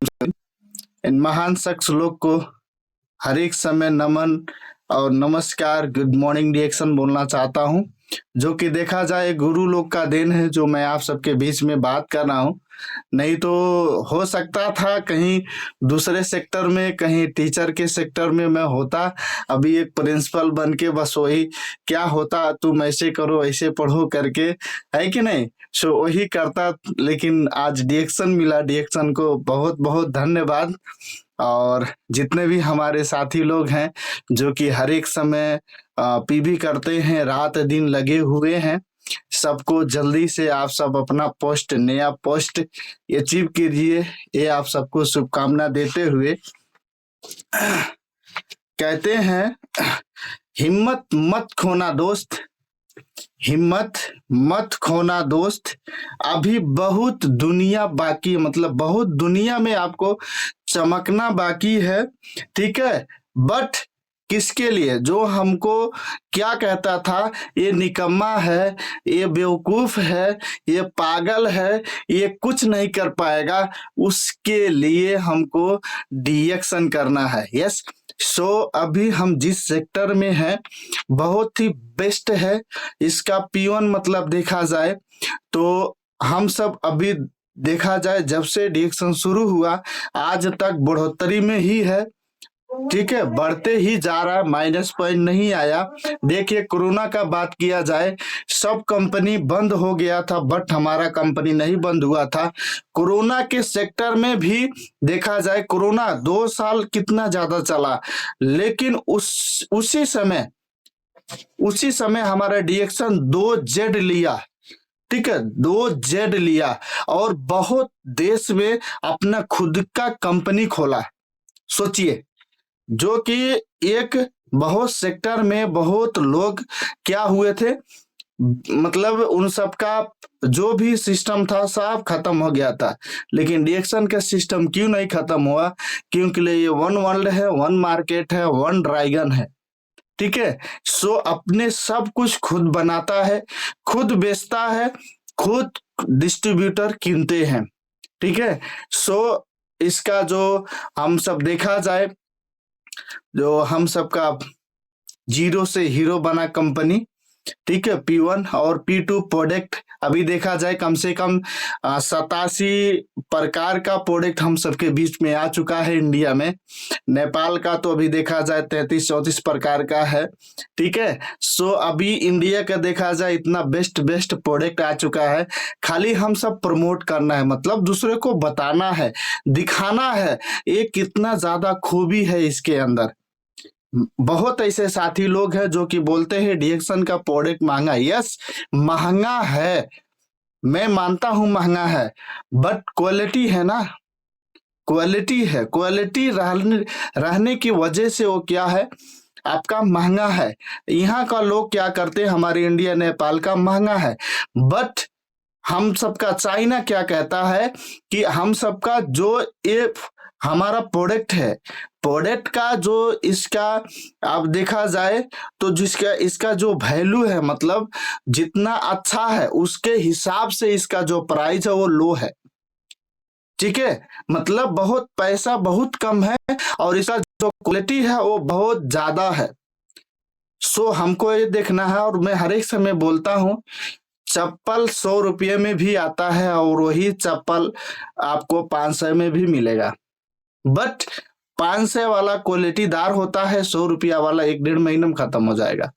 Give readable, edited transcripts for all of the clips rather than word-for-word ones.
इन महान शख्स लोग को हर एक समय नमन और नमस्कार, गुड मॉर्निंग रिएक्शन बोलना चाहता हूं, जो कि देखा जाए गुरु लोग का देन है जो मैं आप सबके बीच में बात कर रहा हूं। नहीं तो हो सकता था कहीं दूसरे सेक्टर में, कहीं टीचर के सेक्टर में मैं होता, अभी एक प्रिंसिपल बन के बस वही क्या होता, तुम ऐसे करो ऐसे पढ़ो करके, है कि नहीं। सो वही करता, लेकिन आज रिएक्शन मिला। रिएक्शन को बहुत बहुत धन्यवाद। और जितने भी हमारे साथी लोग हैं जो कि हर एक समय पीबी करते हैं, रात दिन लगे हुए हैं, सबको जल्दी से आप सब अपना पोस्ट, नया पोस्ट अचीव कीजिए, ये आप सबको शुभकामना देते हुए कहते हैं, हिम्मत मत खोना दोस्त, हिम्मत मत खोना दोस्त, अभी बहुत दुनिया बाकी, मतलब बहुत दुनिया में आपको चमकना बाकी है, ठीक है। बट किसके लिए? जो हमको क्या कहता था, ये निकम्मा है, ये बेवकूफ है, ये पागल है, ये कुछ नहीं कर पाएगा, उसके लिए हमको डिएक्शन करना है। यस। सो अभी हम जिस सेक्टर में हैं बहुत ही बेस्ट है। इसका P1 मतलब देखा जाए तो हम सब अभी देखा जाए जब से डिएक्शन शुरू हुआ आज तक बढ़ोतरी में ही है, ठीक है, बढ़ते ही जा रहा है, माइनस पॉइंट नहीं आया। देखिए कोरोना का बात किया जाए, सब कंपनी बंद हो गया था, बट हमारा कंपनी नहीं बंद हुआ था। कोरोना के सेक्टर में भी देखा जाए, कोरोना 2 साल कितना ज्यादा चला, लेकिन उसी समय हमारा डिएक्शन 2Z लिया, ठीक है, 2Z लिया और बहुत देश में अपना खुद का कंपनी खोला। सोचिए, जो कि एक बहुत सेक्टर में बहुत लोग क्या हुए थे, मतलब उन सब का जो भी सिस्टम था सब खत्म हो गया था, लेकिन रिएक्शन का सिस्टम क्यों नहीं खत्म हुआ? क्योंकि ये वन वर्ल्ड है, वन मार्केट है, वन ड्रैगन है, ठीक है। सो अपने सब कुछ खुद बनाता है, खुद बेचता है, खुद डिस्ट्रीब्यूटर कीनते हैं, ठीक है। सो इसका जो हम सब देखा जाए, जो हम सबका जीरो से हीरो बना कंपनी, ठीक है, P1 और P2 प्रोडक्ट अभी देखा जाए कम से कम 87 प्रकार का प्रोडक्ट हम सबके बीच में आ चुका है इंडिया में। नेपाल का तो अभी देखा जाए 33-34 प्रकार का है, ठीक है। सो अभी इंडिया का देखा जाए इतना बेस्ट बेस्ट प्रोडक्ट आ चुका है, खाली हम सब प्रमोट करना है, मतलब दूसरे को बताना है, दिखाना है ये कितना ज्यादा खूबी है इसके अंदर। बहुत ऐसे साथी लोग हैं जो कि बोलते हैं डिएक्शन का प्रोडक्ट महंगा। यस, महंगा है, मैं मानता हूं महंगा है, बट क्वालिटी है ना, क्वालिटी है, क्वालिटी रहने की वजह से वो क्या है, आपका महंगा है। यहाँ का लोग क्या करते हैं, हमारे इंडिया नेपाल का महंगा है, बट हम सबका चाइना क्या कहता है कि हम सबका जो ये हमारा प्रोडक्ट है, प्रोडक्ट का जो इसका आप देखा जाए तो जिसका इसका जो वैल्यू है, मतलब जितना अच्छा है उसके हिसाब से इसका जो प्राइस है वो लो है, ठीक है। मतलब बहुत पैसा बहुत कम है और इसका जो क्वालिटी है वो बहुत ज्यादा है। सो हमको ये देखना है, और मैं हर एक समय बोलता हूँ, चप्पल 100 रुपये में भी आता है और वही चप्पल आपको 500 में भी मिलेगा, बट 500 वाला क्वालिटीदार होता है, 100 रुपया वाला 1-1.5 महीने में खत्म हो जाएगा,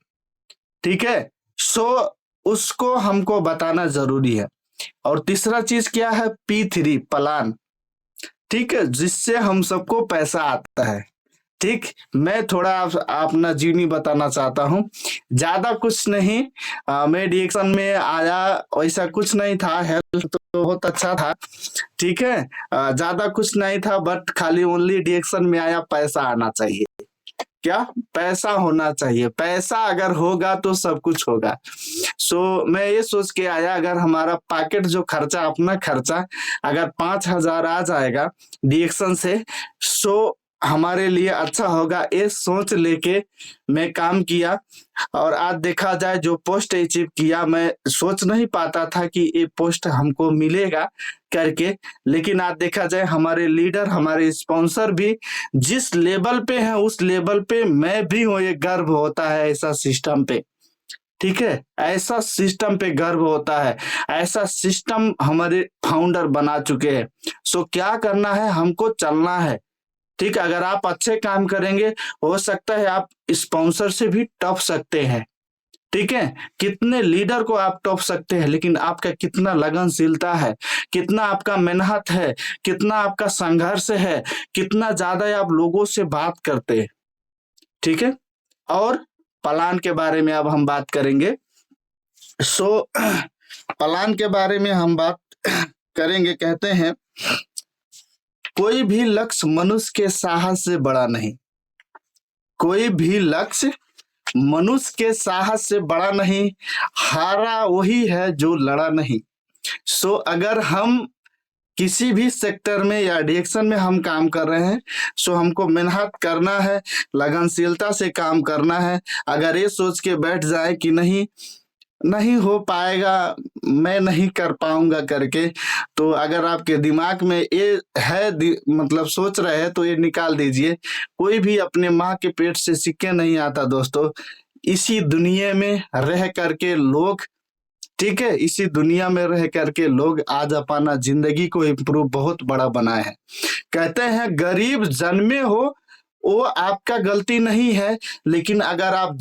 ठीक है। सो उसको हमको बताना जरूरी है। और तीसरा चीज क्या है, P3 प्लान, ठीक है, जिससे हम सबको पैसा आता है, ठीक। मैं थोड़ा अपना जीवनी बताना चाहता हूँ, ज्यादा कुछ नहीं। मैं डिएक्शन में आया वैसा कुछ नहीं था, हेल्थ तो बहुत अच्छा था, ठीक है, ज्यादा कुछ नहीं था, बट खाली ओनली डिएक्शन में आया, पैसा आना चाहिए, क्या पैसा होना चाहिए, पैसा अगर होगा तो सब कुछ होगा। सो मैं ये सोच के आया, अगर हमारा पॉकेट जो खर्चा, अपना खर्चा अगर 5,000 आ जाएगा डिएक्शन से, सो हमारे लिए अच्छा होगा, ये सोच लेके मैं काम किया। और आज देखा जाए जो पोस्ट अचीव किया, मैं सोच नहीं पाता था कि ये पोस्ट हमको मिलेगा करके। लेकिन आज देखा जाए हमारे लीडर, हमारे स्पॉन्सर भी जिस लेवल पे हैं उस लेवल पे मैं भी हूँ, ये गर्व होता है ऐसा सिस्टम पे। ठीक है, ऐसा सिस्टम पे गर्व होता है, ऐसा सिस्टम हमारे फाउंडर बना चुके हैं। सो क्या करना है, हमको चलना है। ठीक है, अगर आप अच्छे काम करेंगे हो सकता है आप स्पॉन्सर से भी टप सकते हैं। ठीक है, कितने लीडर को आप टॉप सकते हैं, लेकिन आपका कितना लगनशीलता है, कितना आपका मेहनत है, कितना आपका संघर्ष है, कितना ज्यादा आप लोगों से बात करते हैं। ठीक है, और प्लान के बारे में अब हम बात करेंगे। सो प्लान के बारे में हम बात करेंगे। कहते हैं कोई भी लक्ष्य मनुष्य के साहस से बड़ा नहीं, कोई भी लक्ष्य मनुष्य के साहस से बड़ा नहीं, हारा वही है जो लड़ा नहीं। सो अगर हम किसी भी सेक्टर में या डायरेक्शन में हम काम कर रहे हैं, सो हमको मेहनत करना है, लगनशीलता से काम करना है। अगर ये सोच के बैठ जाए कि नहीं नहीं हो पाएगा, मैं नहीं कर पाऊंगा करके, तो अगर आपके दिमाग में ये है मतलब सोच रहे हैं, तो ये निकाल दीजिए। कोई भी अपने माँ के पेट से सीख नहीं आता दोस्तों। इसी दुनिया में रह करके लोग, ठीक है, इसी दुनिया में रह करके लोग आज अपना जिंदगी को इम्प्रूव बहुत बड़ा बनाए हैं। कहते हैं गरीब जन्मे हो वो आपका गलती नहीं है, लेकिन अगर आप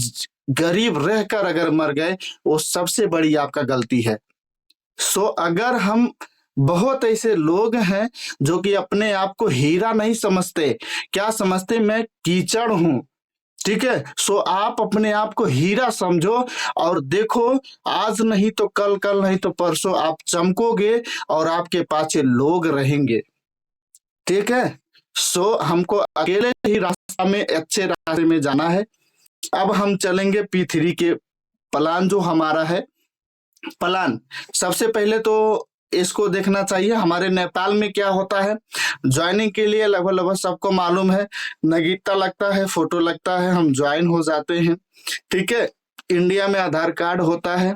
गरीब रहकर अगर मर गए वो सबसे बड़ी आपका गलती है। सो अगर हम, बहुत ऐसे लोग हैं जो कि अपने आप को हीरा नहीं समझते, क्या समझते, मैं कीचड़ हूं। ठीक है, सो आप अपने आप को हीरा समझो और देखो, आज नहीं तो कल, कल नहीं तो परसों आप चमकोगे और आपके पाछे लोग रहेंगे। ठीक है, सो हमको अकेले ही रास्ता में, अच्छे रास्ते में जाना है। अब हम चलेंगे P3 के प्लान जो हमारा है। प्लान सबसे पहले तो इसको देखना चाहिए हमारे नेपाल में क्या होता है। ज्वाइनिंग के लिए लगभग लगभग सबको मालूम है, नगीता लगता है, फोटो लगता है, हम ज्वाइन हो जाते हैं। ठीक है, इंडिया में आधार कार्ड होता है,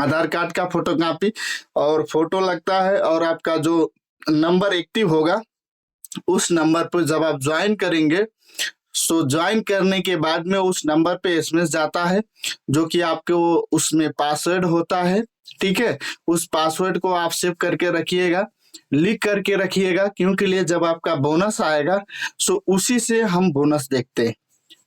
आधार कार्ड का फोटो कॉपी और फोटो लगता है, और आपका जो नंबर एक्टिव होगा उस नंबर पर जब आप ज्वाइन करेंगे, सो ज्वाइन करने के बाद में उस नंबर पे एसएमएस जाता है, जो कि आपको उसमें पासवर्ड होता है। ठीक है, उस पासवर्ड को आप सेव करके रखिएगा, लिख करके रखिएगा, क्योंकि लिए जब आपका बोनस आएगा सो उसी से हम बोनस देखते हैं।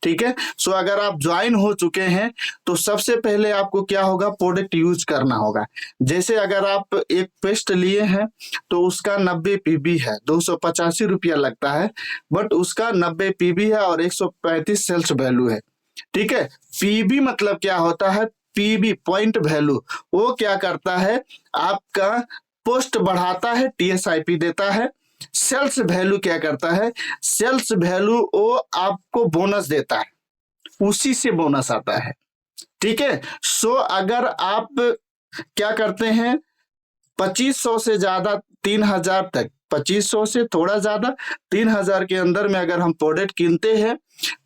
ठीक है, सो अगर आप ज्वाइन हो चुके हैं तो सबसे पहले आपको क्या होगा, प्रोडक्ट यूज करना होगा। जैसे अगर आप एक पेस्ट लिए हैं तो उसका 90 पीबी है, 285 रुपया लगता है, बट उसका 90 पीबी है और 135 सेल्स वैल्यू है। ठीक है, पीबी मतलब क्या होता है, पीबी पॉइंट वैल्यू, वो क्या करता है, आपका पोस्ट बढ़ाता है, टीएसआईपी देता है। सेल्स वैल्यू क्या करता है, सेल्स वैल्यू वो आपको बोनस देता है, उसी से बोनस आता है। ठीक है, सो अगर आप क्या करते हैं, 2500 से ज्यादा 3000 तक, 2500 से थोड़ा ज्यादा 3000 के अंदर में अगर हम प्रोडक्ट कीनते हैं,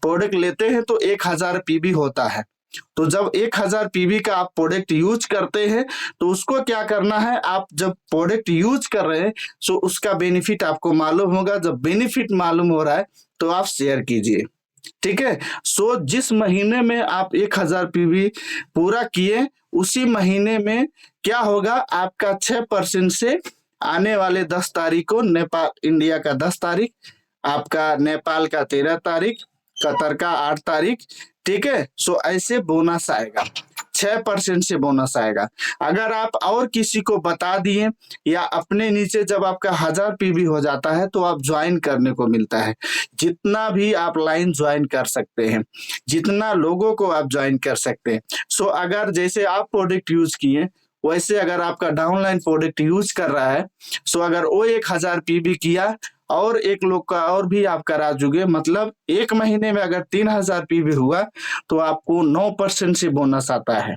प्रोडक्ट लेते हैं, तो 1000 पीबी होता है। तो जब 1000 पीबी का आप प्रोडक्ट यूज करते हैं, तो उसको क्या करना है, आप जब प्रोडक्ट यूज कर रहे हैं तो उसका बेनिफिट आपको मालूम होगा। जब बेनिफिट मालूम हो रहा है तो आप शेयर कीजिए। ठीक है, सो जिस महीने में आप 1000 पीबी पूरा किए, उसी महीने में क्या होगा, आपका 6% से आने वाले 10 तारीख को, नेपाल इंडिया का 10 तारीख, आपका नेपाल का 13 तारीख, कतर का 8 तारीख। ठीक है, सो ऐसे बोनस आएगा, 6% से बोनस आएगा। अगर आप और किसी को बता दिए या अपने नीचे जब आपका 1000 पीबी हो जाता है तो आप ज्वाइन करने को मिलता है। जितना भी आप लाइन ज्वाइन कर सकते हैं, जितना लोगों को आप ज्वाइन कर सकते हैं। सो अगर जैसे आप प्रोडक्ट यूज किए, वैसे अगर आपका डाउनलाइन प्रोडक्ट यूज कर रहा है, सो अगर वो 1000 पीबी किया और एक लोग का और भी आप करा चुके, मतलब एक महीने में अगर 3000 पीबी हुआ तो आपको 9% से बोनस आता है।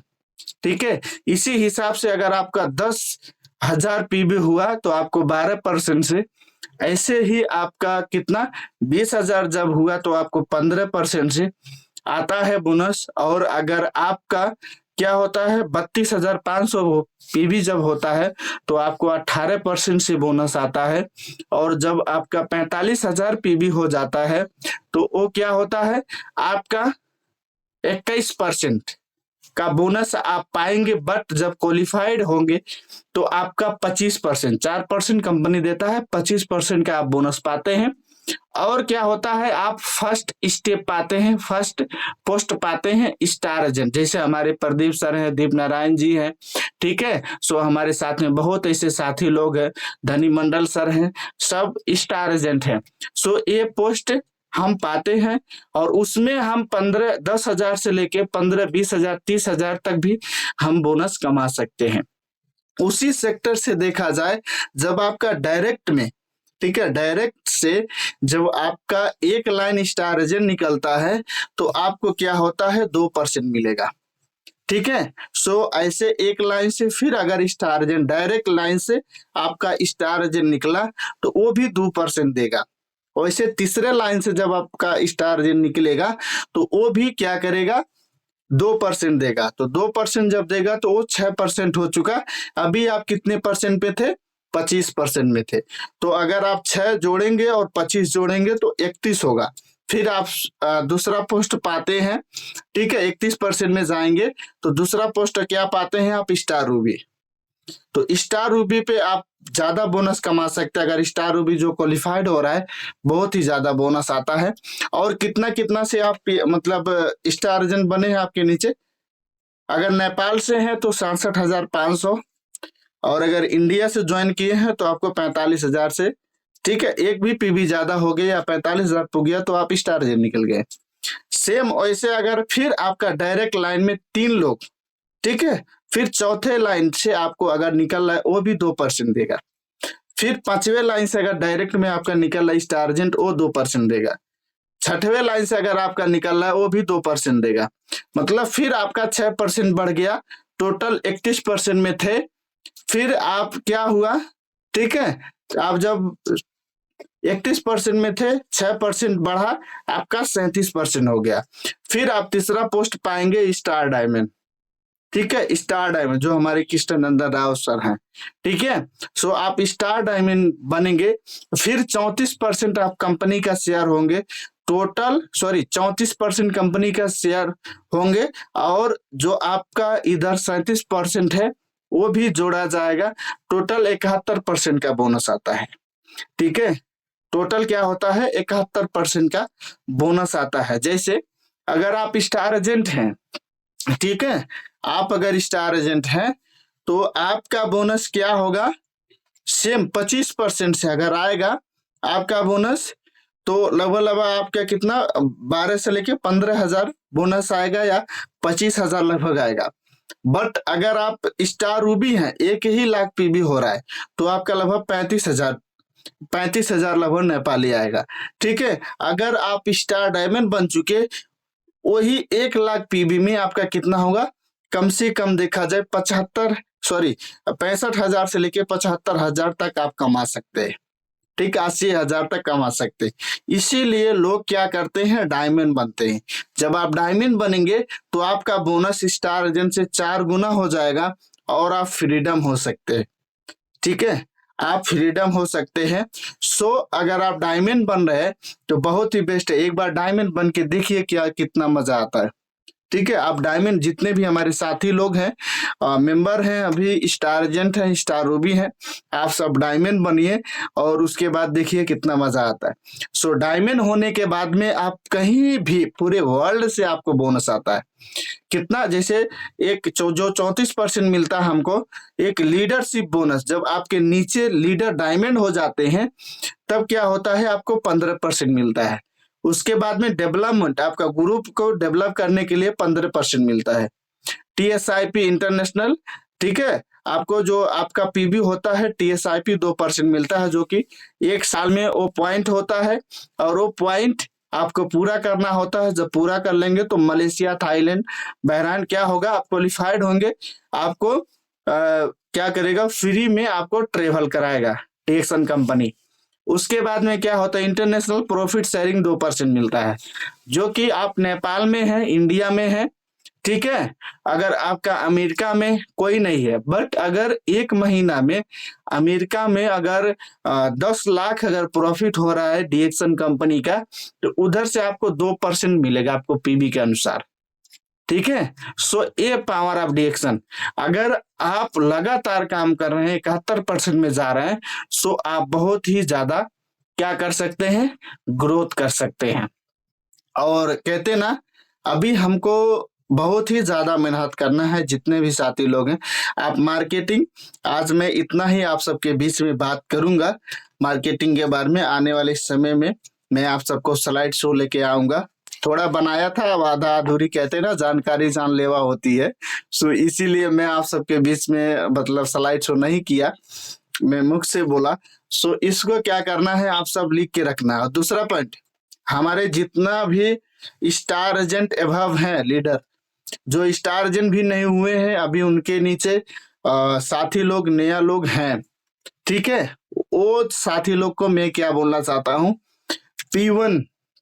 ठीक है, इसी हिसाब से अगर आपका 10,000 पीबी हुआ तो आपको 12% से ऐसे ही आपका कितना 20,000 जब हुआ तो आपको 15% से आता है बोनस। और अगर आपका क्या होता है 32,500 पीवी जब होता है तो आपको 18% से बोनस आता है। और जब आपका 45,000 पीवी हो जाता है तो वो क्या होता है आपका 21% का बोनस आप पाएंगे। बट जब क्वालिफाइड होंगे तो आपका 25%, 4% कंपनी देता है, 25% का आप बोनस पाते हैं। और क्या होता है आप फर्स्ट स्टेप पाते हैं, फर्स्ट पोस्ट पाते हैं स्टार एजेंट। जैसे हमारे प्रदीप सर हैं, दीप नारायण जी हैं, ठीक है। सो हमारे साथ में बहुत ऐसे साथी लोग हैं, धनी मंडल सर हैं, सब स्टार एजेंट हैं। सो ये पोस्ट हम पाते हैं और उसमें हम 10,000 से लेके 15, 20,000, 30,000 तक भी हम बोनस कमा सकते हैं। उसी सेक्टर से देखा जाए जब आपका डायरेक्ट में, ठीक है, डायरेक्ट से जब आपका एक लाइन स्टार एजेंट निकलता है तो आपको क्या होता है 2% मिलेगा, ठीक है। सो ऐसे एक लाइन से फिर अगर स्टार एजेंट डायरेक्ट लाइन से आपका स्टार एजेंट निकला तो वो भी 2% देगा। वैसे तीसरे लाइन से जब आपका स्टार एजेंट निकलेगा तो वो भी क्या करेगा 2% देगा। तो 2% जब देगा तो वो 6% हो चुका। अभी आप कितने परसेंट पे थे 25% में थे। तो अगर आप 6 जोड़ेंगे और 25 जोड़ेंगे तो 31 होगा। फिर आप दूसरा पोस्ट पाते हैं, ठीक है, 31% में जाएंगे तो दूसरा पोस्ट क्या पाते हैं आप स्टार रूबी। तो स्टार रूबी पे आप ज्यादा बोनस कमा सकते हैं। अगर स्टार रूबी जो क्वालिफाइड हो रहा है बहुत ही ज्यादा बोनस आता है। और कितना कितना से आप मतलब स्टार एजेंट बने हैं आपके नीचे, अगर नेपाल से हैं तो 67,500 और अगर इंडिया से ज्वाइन किए हैं तो आपको 45,000 से, ठीक है, एक भी पीवी ज्यादा हो गया या 45,000 हो गया तो आप स्टार एजेंट निकल गए। सेम वैसे अगर फिर आपका डायरेक्ट लाइन में 3 लोग, ठीक है, फिर चौथे लाइन से आपको अगर निकल रहा है वो भी 2% देगा। फिर 5वें लाइन से अगर डायरेक्ट में आपका निकल रहा है स्टार एजेंट वो 2% देगा। 6वें लाइन से अगर आपका निकल रहा है वो भी 2% देगा। मतलब फिर आपका 6% बढ़ गया, टोटल 31% में थे। फिर आप क्या हुआ, ठीक है, आप जब 31% में थे 6% बढ़ा, आपका 37% हो गया। फिर आप तीसरा पोस्ट पाएंगे स्टार डायमंड, ठीक है, स्टार डायमंड जो हमारे कृष्ण नंदन राव सर हैं, ठीक है। सो आप स्टार डायमंड बनेंगे। फिर 34% आप कंपनी का शेयर होंगे, टोटल 34% कंपनी का शेयर होंगे। और जो आपका इधर 37% है वो भी जोड़ा जाएगा, टोटल 71% का बोनस आता है, ठीक है। टोटल क्या होता है 71% का बोनस आता है। जैसे अगर आप स्टार एजेंट हैं, ठीक है, आप अगर स्टार एजेंट हैं तो आपका बोनस क्या होगा, सेम 25% से अगर आएगा आपका बोनस तो लगभग आपका कितना 12 से लेके 15,000 बोनस आएगा या 25,000 लगभग आएगा। बट अगर आप स्टार रूबी हैं 1 ही लाख पीबी हो रहा है तो आपका लगभग 35,000 लगभग नेपाली आएगा, ठीक है। अगर आप स्टार डायमंड बन चुके वही 1 लाख पीबी में आपका कितना होगा, कम से कम देखा जाए 65,000 से लेके 75,000 तक आप कमा सकते हैं, ठीक, 80,000 तक कमा सकते हैं। इसीलिए लोग क्या करते हैं डायमंड बनते हैं। जब आप डायमंड बनेंगे तो आपका बोनस स्टार एजेंट से 4 गुना हो जाएगा और आप फ्रीडम हो सकते हैं, ठीक है, आप फ्रीडम हो सकते हैं। सो अगर आप डायमंड बन रहे हैं तो बहुत ही बेस्ट है, एक बार डायमंड बन के देखिए क्या कितना मजा आता है, ठीक है। आप डायमंड जितने भी हमारे साथी लोग हैं मेंबर हैं अभी स्टार एजेंट हैं स्टार रूबी हैं, आप सब डायमंड बनिए और उसके बाद देखिए कितना मजा आता है। सो डायमंड होने के बाद में आप कहीं भी पूरे वर्ल्ड से आपको बोनस आता है। कितना, जैसे एक जो 34% मिलता है हमको एक लीडरशिप बोनस, जब आपके नीचे लीडर डायमंड हो जाते हैं तब क्या होता है आपको 15% मिलता है। उसके बाद में डेवलपमेंट, आपका ग्रुप को डेवलप करने के लिए 15% मिलता है। TSIP इंटरनेशनल, ठीक है, आपको जो आपका पीबी होता है TSIP 2% मिलता है, जो कि 1 साल में वो पॉइंट होता है और वो पॉइंट आपको पूरा करना होता है। जब पूरा कर लेंगे तो मलेशिया, थाईलैंड, बहरान क्या होगा, आप क्वालिफाइड होंगे, आपको क्या करेगा फ्री में आपको ट्रेवल कराएगा टेक्सन कंपनी। उसके बाद में क्या होता है, इंटरनेशनल प्रॉफिट शेयरिंग 2% मिलता है, जो कि आप नेपाल में है, इंडिया में है, ठीक है। अगर आपका अमेरिका में कोई नहीं है, बट अगर एक महीना में अमेरिका में अगर 10 लाख अगर प्रॉफिट हो रहा है डीएक्सन कंपनी का, तो उधर से आपको 2% मिलेगा आपको पीबी के अनुसार, ठीक है। सो ये पावर ऑफ डीएक्सन, अगर आप लगातार काम कर रहे हैं 71% में जा रहे हैं, सो आप बहुत ही ज्यादा क्या कर सकते हैं, ग्रोथ कर सकते हैं। और कहते ना, अभी हमको बहुत ही ज्यादा मेहनत करना है, जितने भी साथी लोग हैं। आप मार्केटिंग, आज मैं इतना ही आप सबके बीच में बात करूंगा मार्केटिंग के बारे में। आने वाले समय में मैं आप सबको स्लाइड शो लेके आऊंगा। थोड़ा बनाया था, अब आधा अधूरी, कहते हैं ना, जानकारी जानलेवा होती है। सो इसीलिए मैं आप सबके बीच में मतलब स्लाइड शो नहीं किया, मैं मुख से बोला। सो इसको क्या करना है, आप सब लिख के रखना है। और दूसरा पॉइंट, हमारे जितना भी स्टार एजेंट एभव हैं लीडर, जो स्टार एजेंट भी नहीं हुए हैं अभी, उनके नीचे साथी लोग, नया लोग हैं, ठीक है। वो साथी लोग को मैं क्या बोलना चाहता हूँ, P1,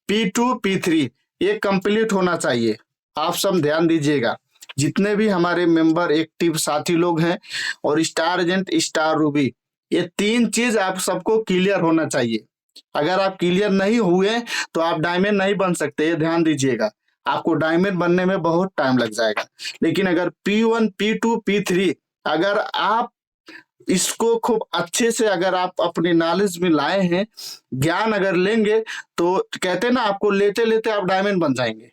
P2, P3 ये कंप्लीट होना चाहिए। आप सब ध्यान दीजिएगा, जितने भी हमारे मेंबर एक्टिव साथी लोग हैं और स्टार एजेंट, स्टार रूबी, ये 3 चीज आप सबको क्लियर होना चाहिए। अगर आप क्लियर नहीं हुए तो आप डायमंड नहीं बन सकते, ये ध्यान दीजिएगा। आपको डायमंड बनने में बहुत टाइम लग जाएगा। लेकिन अगर P1, P2, P3 अगर आप इसको खूब अच्छे से अगर आप अपनी नॉलेज में लाए हैं, ज्ञान अगर लेंगे, तो कहते हैं ना, आपको लेते लेते आप डायमंड बन जाएंगे।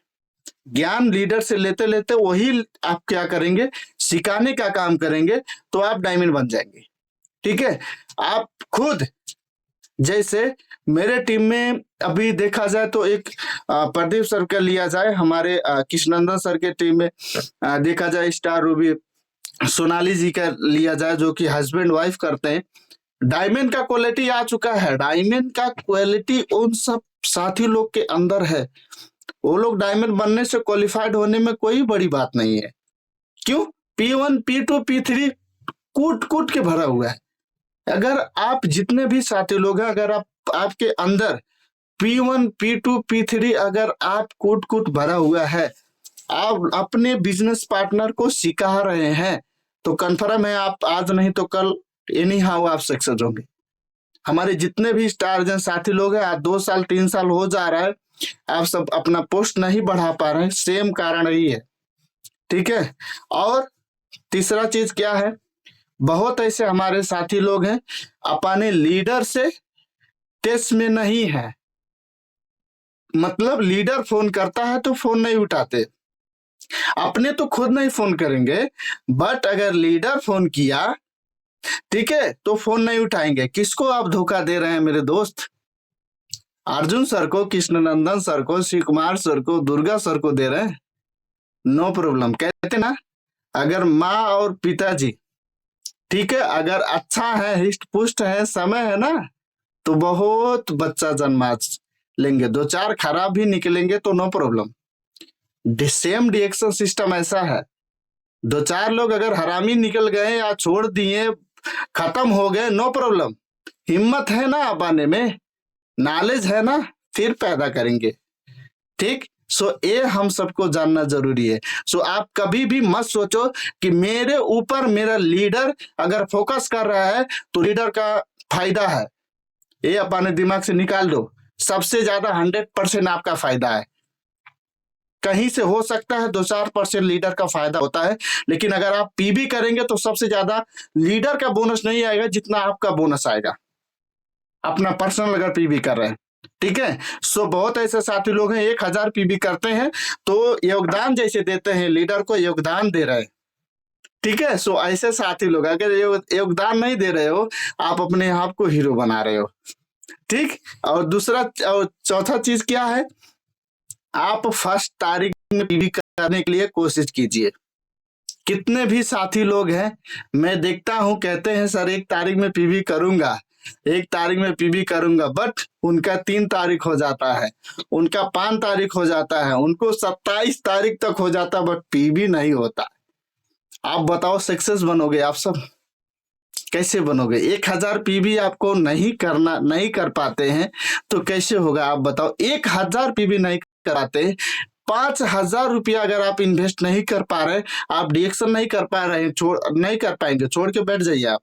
ज्ञान लीडर से लेते लेते वही आप क्या करेंगे, सिखाने का काम करेंगे, तो आप डायमंड बन जाएंगे, ठीक है। आप खुद, जैसे मेरे टीम में अभी देखा जाए तो एक प्रदीप सर का लिया जाए, हमारे कृष्णनंदन सर के टीम में देखा जाए, स्टार रूबी सोनाली जी का लिया जाए, जो कि हस्बैंड वाइफ करते हैं। डायमंड का क्वालिटी आ चुका है, डायमंड का क्वालिटी उन सब साथी लोग के अंदर है। वो लोग डायमंड बनने से क्वालिफाइड होने में कोई बड़ी बात नहीं है। क्यों? P1, P2, P3 कूट कूट के भरा हुआ है। अगर आप जितने भी साथी लोग हैं, अगर आपके अंदर P1, P2, P3 अगर आप कूट कूट भरा हुआ है, आप अपने बिजनेस पार्टनर को सिखा रहे हैं, तो कन्फर्म है आप आज नहीं तो कल एनी हाउ आप सक्सेस होंगे। हमारे जितने भी स्टार जन साथी लोग हैं, आज 2 साल 3 साल हो जा रहा है, आप सब अपना पोस्ट नहीं बढ़ा पा रहे हैं, सेम कारण यही है, ठीक है। और तीसरा चीज क्या है, बहुत ऐसे हमारे साथी लोग हैं अपने लीडर से टच में नहीं है। मतलब लीडर फोन करता है तो फोन नहीं उठाते, अपने तो खुद नहीं फोन करेंगे, बट अगर लीडर फोन किया, ठीक है, तो फोन नहीं उठाएंगे। किसको आप धोखा दे रहे हैं मेरे दोस्त? अर्जुन सर को, कृष्णनंदन सर को, शिव कुमार सर को, दुर्गा सर को दे रहे हैं, नो प्रॉब्लम। कहते ना, अगर माँ और पिताजी, ठीक है, अगर अच्छा है, हिस्ट पुष्ट है, समय है ना, तो बहुत बच्चा जन्मा लेंगे। 2-4 खराब भी निकलेंगे तो नो प्रॉब्लम। सेम डिएक्शन सिस्टम ऐसा है, 2-4 लोग अगर हरामी निकल गए या छोड़ दिए, खत्म हो गए, नो प्रॉब्लम। हिम्मत है ना पाने में, नॉलेज है ना, फिर पैदा करेंगे, ठीक। सो ये हम सबको जानना जरूरी है। सो आप कभी भी मत सोचो कि मेरे ऊपर मेरा लीडर अगर फोकस कर रहा है तो लीडर का फायदा है, ये अपने दिमाग से निकाल दो। सबसे ज्यादा 100% आपका फायदा है। कहीं से हो सकता है 2-4% लीडर का फायदा होता है, लेकिन अगर आप पीबी करेंगे तो सबसे ज्यादा लीडर का बोनस नहीं आएगा जितना आपका बोनस आएगा, अपना पर्सनल अगर पीबी कर रहे हैं, ठीक है। सो बहुत ऐसे साथी लोग हैं 1000 पीबी करते हैं तो योगदान जैसे देते हैं, लीडर को योगदान दे रहे हैं, ठीक है। सो ऐसे साथी लोग, अगर योगदान नहीं दे रहे हो, आप अपने आप को हीरो बना रहे हो, ठीक। और दूसरा और चौथा चीज क्या है, आप फर्स्ट तारीख में पीबी करने के लिए कोशिश कीजिए। कितने भी साथी लोग हैं मैं देखता हूं, कहते हैं सर 1 तारीख में पीबी करूंगा, 1 तारीख में पीबी करूंगा, बट उनका 3 तारीख हो जाता है, उनका 5 तारीख हो जाता है, उनको 27 तारीख तक हो जाता है, बट पीबी नहीं होता। आप बताओ सक्सेस बनोगे आप सब? कैसे बनोगे? 1000 पीबी आपको नहीं कर पाते हैं तो कैसे होगा आप बताओ? 1000 पीबी नहीं कराते, 5000 रुपया अगर आप इन्वेस्ट नहीं कर पा रहे, आप डिएक्शन नहीं कर पा रहे हैं, नहीं कर पाएंगे, छोड़ के बैठ जाइए आप।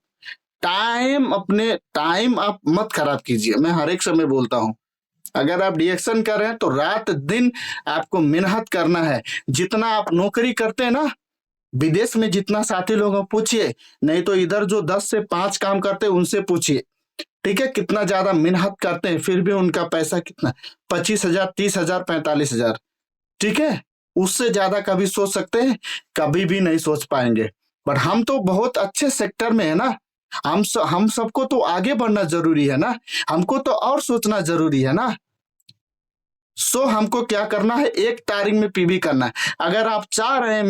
टाइम आप मत खराब कीजिए, मैं हर एक समय बोलता हूँ। अगर आप डिएक्शन कर रहे हैं तो रात दिन आपको मेहनत करना है। जितना आप नौकरी करते हैं ना, विदेश में जितना साथी लोग हैं पूछिए, नहीं तो इधर जो 10 से 5 काम करते हैं उनसे पूछिए, ठीक है, कितना ज्यादा मेहनत करते हैं, फिर भी उनका पैसा कितना, 25,000, 30,000, 45,000, ठीक है। उससे ज्यादा कभी सोच सकते हैं? कभी भी नहीं सोच पाएंगे। बट हम तो बहुत अच्छे सेक्टर में है ना, हम सबको तो आगे बढ़ना जरूरी है ना, हमको तो और सोचना जरूरी है ना। हमको क्या करना है? एक तारीख में पीबी करना है। अगर आप चाह रहे हैं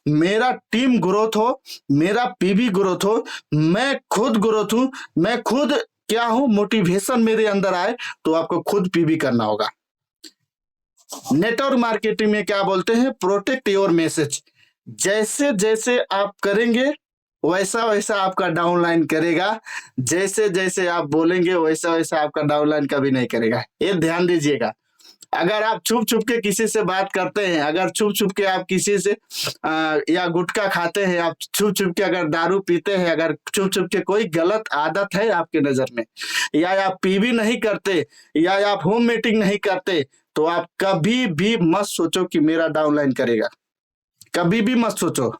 मेरा टीम ग्रोथ हो, मेरा पीबी ग्रोथ हो, मैं खुद ग्रोथ हूं, मैं खुद क्या हूं, मोटिवेशन मेरे अंदर आए, तो आपको खुद पीबी करना होगा। नेटवर्क मार्केटिंग में क्या बोलते हैं? Protect your message. जैसे जैसे आप करेंगे वैसा वैसा आपका डाउनलाइन करेगा, जैसे जैसे आप बोलेंगे वैसा वैसा आपका डाउनलाइन कभी नहीं करेगा। ये ध्यान दीजिएगा। अगर आप छुप छुप के किसी से बात करते हैं, अगर छुप छुप के आप किसी से या गुटखा खाते हैं, आप छुप छुप के अगर दारू पीते हैं, अगर छुप छुप के कोई गलत आदत है आपके नजर में, या आप पीबी नहीं करते, या आप होम मीटिंग नहीं करते, तो आप कभी भी मत सोचो कि मेरा डाउनलाइन करेगा। कभी भी मत सोचो।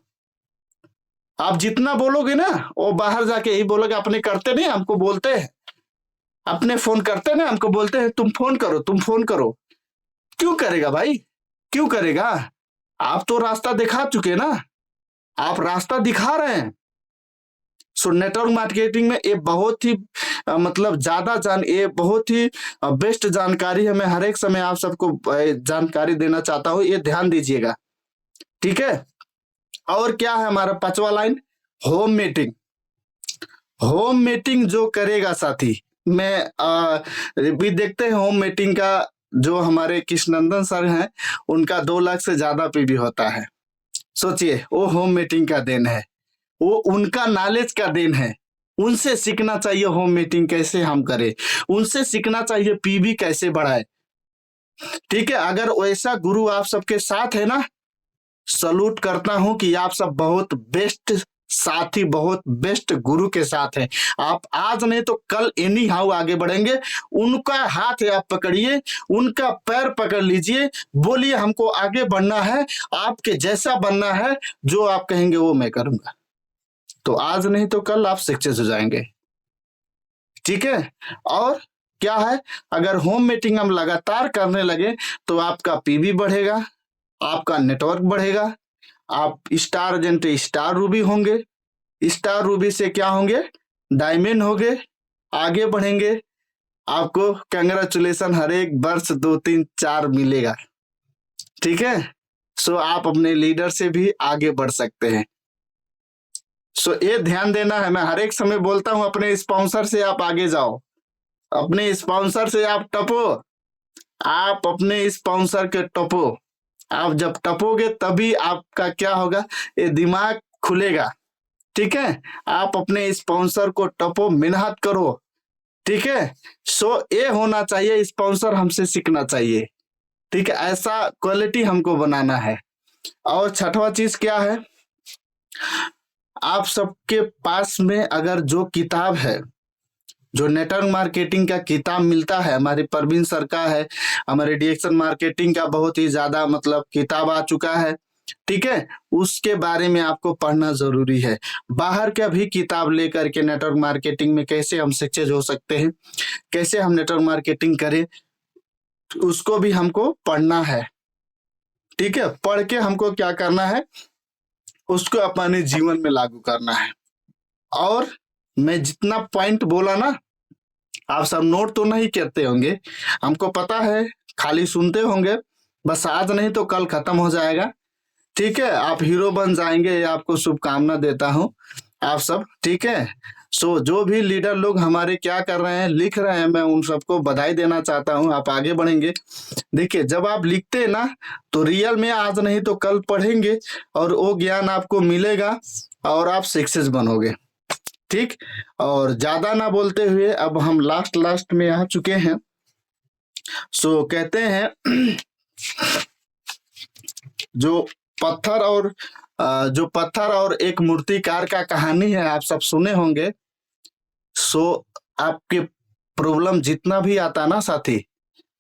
आप जितना बोलोगे ना, वो बाहर जाके यही बोलोगे, अपने करते नहीं, हमको बोलते हैं, अपने फोन करते ना, हमको बोलते हैं तुम फोन करो, तुम फोन करो। क्यों करेगा भाई? क्यों करेगा? आप तो रास्ता दिखा चुके ना, आप रास्ता दिखा रहे हैं। नेटवर्क मार्केटिंग में ये बहुत ही मतलब ये बहुत ही बेस्ट जानकारी है। मैं हर एक समय आप सबको जानकारी देना चाहता हूँ, ये ध्यान दीजिएगा, ठीक है। और क्या है हमारा 5वां line? Home meeting. Home meeting जो करेगा साथी, भी देखते हैं होम मीटिंग का, जो हमारे कृष्णनंदन सर हैं, उनका 2 लाख से ज्यादा पीबी होता है। सोचिए, वो होम मीटिंग का देन है, वो उनका नॉलेज का देन है। उनसे सीखना चाहिए होम मीटिंग कैसे हम करें, उनसे सीखना चाहिए पीबी कैसे बढ़ाए, ठीक है। अगर वैसा गुरु आप सबके साथ है ना, सलूट करता हूं कि आप सब बहुत बेस्ट साथी, बहुत बेस्ट गुरु के साथ हैं। आप आज नहीं तो कल एनी हाउ आगे बढ़ेंगे। उनका हाथ आप पकड़िए, उनका पैर पकड़ लीजिए, बोलिए हमको आगे बढ़ना है, आपके जैसा बनना है, जो आप कहेंगे वो मैं करूंगा। तो आज नहीं तो कल आप सक्सेस हो जाएंगे, ठीक है। और क्या है? अगर होम मीटिंग हम लगातार करने लगे तो आपका पीबी बढ़ेगा, आपका नेटवर्क बढ़ेगा, आप स्टार एजेंट स्टार रूबी होंगे, स्टार रूबी से क्या होंगे? डायमंड होंगे, आगे बढ़ेंगे। आपको कंग्रेचुलेशन हर एक वर्ष 2, 3, 4 मिलेगा, ठीक है। आप अपने लीडर से भी आगे बढ़ सकते हैं। ये ध्यान देना है। मैं हर एक समय बोलता हूं, अपने स्पॉन्सर से आप आगे जाओ, अपने स्पॉन्सर से आप टपो, आप अपने स्पॉन्सर के टपो। आप जब टपोगे तभी आपका क्या होगा? ये दिमाग खुलेगा, ठीक है। आप अपने स्पॉन्सर को टपो, मेहनत करो, ठीक है। ये होना चाहिए, स्पॉन्सर हमसे सीखना चाहिए, ठीक है। ऐसा क्वालिटी हमको बनाना है। और 6वां चीज क्या है? आप सबके पास में अगर जो किताब है, जो नेटवर्क मार्केटिंग का किताब मिलता है, हमारे प्रवीण सर का है, हमारे डिएक्शन मार्केटिंग का बहुत ही ज्यादा मतलब किताब आ चुका है, ठीक है। उसके बारे में आपको पढ़ना जरूरी है। बाहर का भी किताब लेकर के नेटवर्क मार्केटिंग में कैसे हम सक्सेस हो सकते हैं, कैसे हम नेटवर्क मार्केटिंग करें, उसको भी हमको पढ़ना है, ठीक है। पढ़ के हमको क्या करना है? उसको अपने जीवन में लागू करना है। और मैं जितना पॉइंट बोला ना, आप सब नोट तो नहीं करते होंगे, हमको पता है, खाली सुनते होंगे, बस आज नहीं तो कल खत्म हो जाएगा, ठीक है। आप हीरो बन जाएंगे, आपको शुभकामना देता हूं आप सब, ठीक है। जो भी लीडर लोग हमारे क्या कर रहे हैं, लिख रहे हैं, मैं उन सबको बधाई देना चाहता हूं। आप आगे बढ़ेंगे। देखिए, जब आप लिखते हैं ना, तो रियल में आज नहीं तो कल पढ़ेंगे और वो ज्ञान आपको मिलेगा और आप सक्सेस बनोगे, ठीक। और ज्यादा ना बोलते हुए अब हम लास्ट में आ चुके हैं। सो कहते हैं जो पत्थर और एक मूर्तिकार का कहानी है, आप सब सुने होंगे। सो आपके प्रॉब्लम जितना भी आता ना साथी,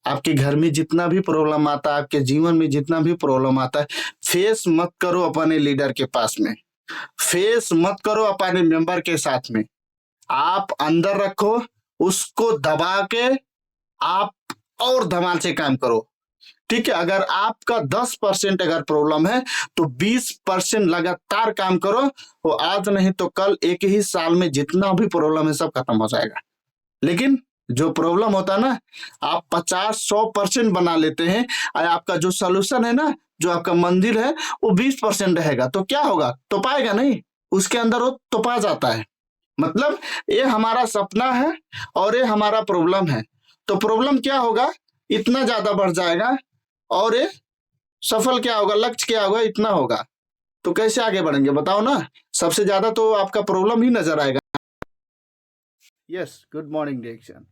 आपके घर में जितना भी प्रॉब्लम आता है, आपके जीवन में जितना भी प्रॉब्लम आता है, फेस मत करो अपने लीडर के पास में, फेस मत करो अपने मेंबर के साथ में, आप अंदर रखो, उसको दबा के आप और धमाल से काम करो। ठीक है, अगर आपका 10% अगर प्रॉब्लम है तो 20% लगातार काम करो। वो आज नहीं तो कल, एक ही साल में जितना भी प्रॉब्लम है सब खत्म हो जाएगा। लेकिन जो प्रॉब्लम होता है ना, आप 50-100% बना लेते हैं, और आपका जो सोल्यूशन है ना, जो आपका मंदिर है, वो 20% रहेगा, तो क्या होगा? तो पाएगा नहीं, उसके अंदर वो तो पा जाता है। मतलब ये हमारा सपना है और ये हमारा प्रॉब्लम है, तो प्रॉब्लम क्या होगा, इतना ज्यादा बढ़ जाएगा, और ये सफल क्या होगा, लक्ष्य क्या होगा, इतना होगा। तो कैसे आगे बढ़ेंगे बताओ ना? सबसे ज्यादा तो आपका प्रॉब्लम ही नजर आएगा। Yes, good morning डिएक्शन।